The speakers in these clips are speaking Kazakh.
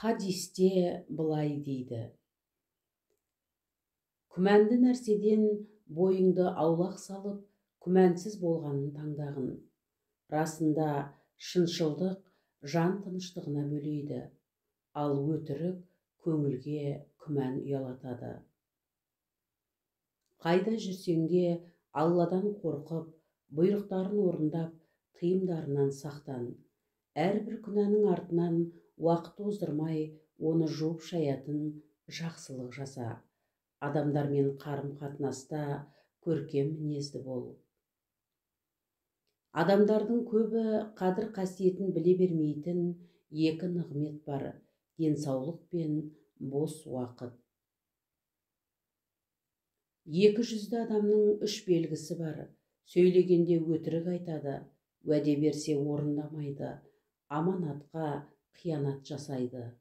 Хадисте былай дейді: күмәнді нәрседен бойыңды аулақ салып, күмәнсіз болғанын таңдағын. Расында шыншылдық жан тыныштығына бөлейді, ал өтірік көңілге күмән ұялатады. Қайда жүрсең де Алладан қорқып, бұйрықтарын орындап, тыйымдарынан сақтан. Әрбір күнәнің артынан уақыт оздырмай, оны жуып шаятын жақсылық жаса. Адамдармен қарым-қатынаста көркем мінезді бол. Адамдардың көбі қадір қасиетін біле бермейтін екі нығмет бар: денсаулық пен бос уақыт. Екі жүзді адамның үш белгісі бар: сөйлегенде өтірік айтады, уәде берсе орындамайды, аманатқа қиянат жасайды.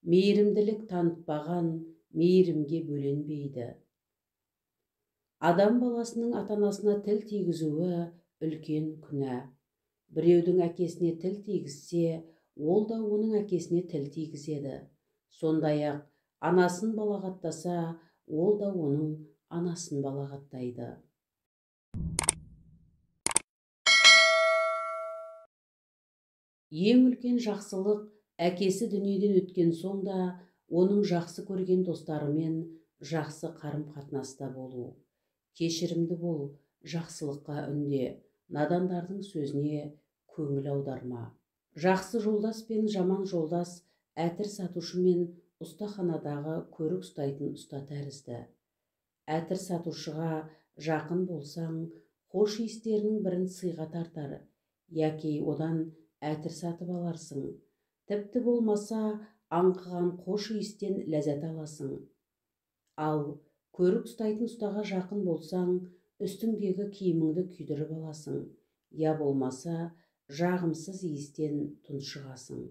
Мейірімділік танытпаған мейірімге бөленбейді. Адам баласының ата-анасына тіл тигізуі үлкен күнә. Біреудің әкесіне тіл тигізсе, ол да оның әкесіне тіл тигізеді. Сондай-ақ анасын балағаттаса, ол да оның анасын балағаттайды. Ең үлкен жақсылық әкесі дүниеден өткен соң да оның жақсы көрген достарымен жақсы қарым-қатынаста болу. Кешірімді бол, жақсылыққа үнде, надандардың сөзіне көңіл аударма. Жақсы жолдас пен жаман жолдас әтір сатушы мен ұстаханадағы көрік ұстайтын ұста тәрізді. Әтір сатушыға жақын болсаң, хош иістерінің бірін сыйға тартар, яки одан әтір сатып аларсың. Тіпті болмаса, аңқыған хош иістен ләззат аласың. Ал көрік ұстайтын ұстаға жақын болсаң, үстіңдегі киіміңді күйдіріп аласың, я болмаса, жағымсыз иістен тұншығасың.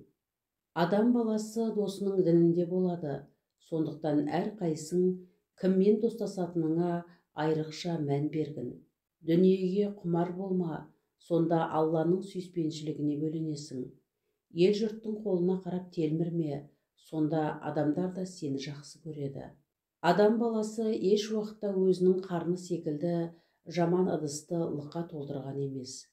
Адам баласы досының дінінде болады, сондықтан әрқайсың кіммен достасатыныңа айрықша мән бергін. Дүниеге құмар болма, сонда Алланың сүйіспеншілігіне бөленесің. Ел жұрттың қолына қарап телмірме, сонда адамдар да сені жақсы көреді. Адам баласы еш уақытта өзінің қарны секілді жаман ыдысты лықа толтырған емес.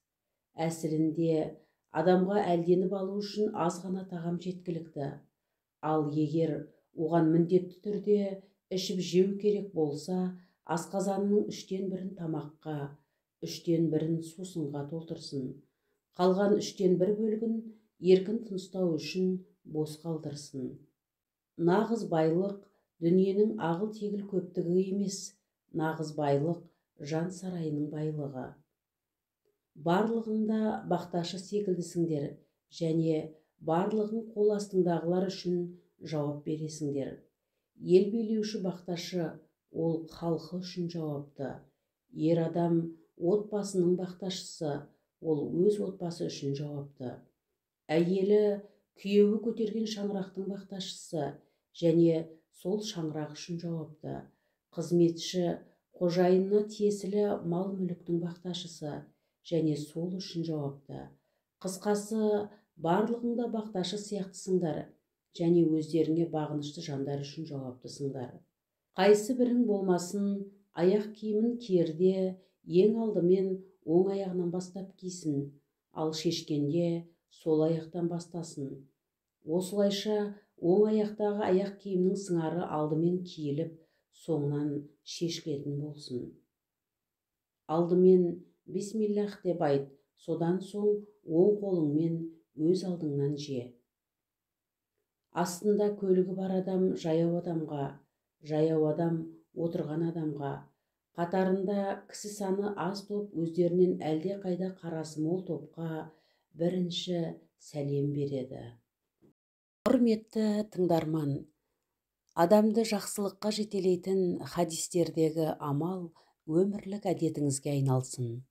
Әсілінде адамға әлденіп алу үшін аз ғана тағам жеткілікті. Ал егер оған міндетті түрде ішіп жеу керек болса, асқазанының 1/3 тамаққа, 1/3 сусынға толтырсын. Қалған 1/3 бөлігін еркін тыныстау үшін бос қалдырсын. Нағыз байлық дүниенің ағыл-тегіл көптігі емес, нағыз байлық жан сарайының байлығы. Барлығыңда бақташы секілдісіңдер, және барлығың қол астыңдағылар үшін жауап бересіңдер. Ел билеуші бақташы, ол халқы үшін жауапты. Ер адам отбасының бақташысы, ол өз отбасы үшін жауапты. Әйелі күйеуі көтерген шаңырақтың бақташысы, және сол шаңырақ үшін жауапты. Қызметші қожайынына тиесілі мал-мүліктің бақташысы, және сол үшін жауапты. Қысқасы, барлығыңда бақташы сияқтысыңдар, және өздеріңе бағынышты жандар үшін жауаптысыңдар. Қайсы бірің болмасын, аяқ киімін киерде ең алдымен оң аяғынан бастап кисін, ал шешкенде сол аяқтан бастасын. Осылайша оң аяқтағы аяқ киімнің сыңары алдымен киіліп, соңынан шешілетін болсын. Алдымен бисмиллах деп айт, содан соң оң қолыңмен өз алдыңнан же. Астында көлігі бар адам жаяу адамға, жаяу адам отырған адамға, қатарында кісі саны аз топ өздерінен әлде қайда қарасы мол топқа бірінші сәлем береді. Құрметті тыңдарман, адамды жақсылыққа жетелейтін хадистердегі амал өмірлік әдетіңізге айналсын.